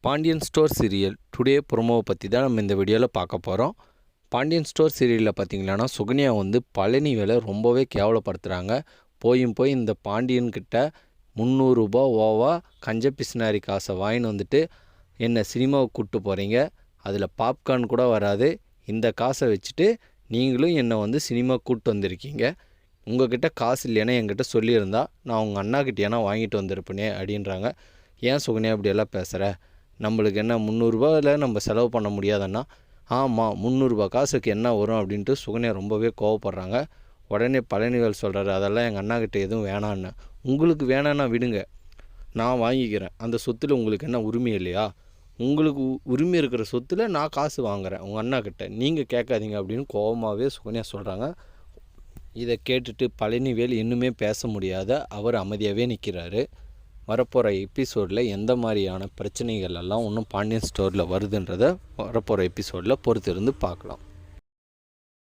Pandian store serial today ப்ரோமோவை பற்றி தான் நம்ம இந்த வீடியோவில் பார்க்க போகிறோம். பாண்டியன் ஸ்டோர் சீரியலில் பார்த்திங்கன்னா சுகன்யா வந்து பழனி வேலை ரொம்பவே கேவலப்படுத்துகிறாங்க. போய் இந்த பாண்டியன்கிட்ட 300 ரூபா ஓவா கஞ்ச பிஸ்னாரி காசை வாங்கின்னு வந்துட்டு என்னை சினிமாவுக்கு கூப்பிட்டு போகிறீங்க, அதில் பாப்கார்ன் கூட வராது, இந்த காசை வச்சுட்டு நீங்களும் என்னை வந்து சினிமா கூப்பிட்டு வந்திருக்கீங்க, உங்கள்கிட்ட காசு இல்லைன்னா என்கிட்ட சொல்லியிருந்தா நான் உங்கள் அண்ணாக்கிட்டேனா வாங்கிட்டு வந்திருப்பேனே அப்படின்றாங்க. ஏன் சுகன்யா இப்படியெல்லாம் பேசுகிற, நம்மளுக்கு என்ன 300 ரூபாயில் நம்ம செலவு பண்ண முடியாதுன்னா, ஆமாம் 300 ரூபா காசுக்கு என்ன வரும் அப்படின்ட்டு சுகன்யா ரொம்பவே கோவப்படுறாங்க. உடனே பழனிவேல் சொல்கிறாரு, அதெல்லாம் எங்கள் அண்ணாக்கிட்ட எதுவும் வேணான்னு, உங்களுக்கு வேணான்னா விடுங்க, நான் வாங்கிக்கிறேன், அந்த சொத்தில் உங்களுக்கு என்ன உரிமை இல்லையா, உங்களுக்கு உரிமை இருக்கிற சொத்தில் நான் காசு வாங்குகிறேன் உங்கள் அண்ணாக்கிட்ட, நீங்கள் கேட்காதீங்க அப்படின்னு கோபமாகவே சுகன்யா சொல்கிறாங்க. இதை கேட்டுட்டு பழனிவேல் இன்னுமே பேச முடியாத அவர் அமைதியாகவே நிற்கிறாரு. வரப்போகிற எபிசோடில் எந்த மாதிரியான பிரச்சனைகள் எல்லாம் இன்னும் பாண்டியன் ஸ்டோரில் வருதுன்றதை வரப்போகிற எபிசோடில் பொறுத்திருந்து பார்க்கலாம்.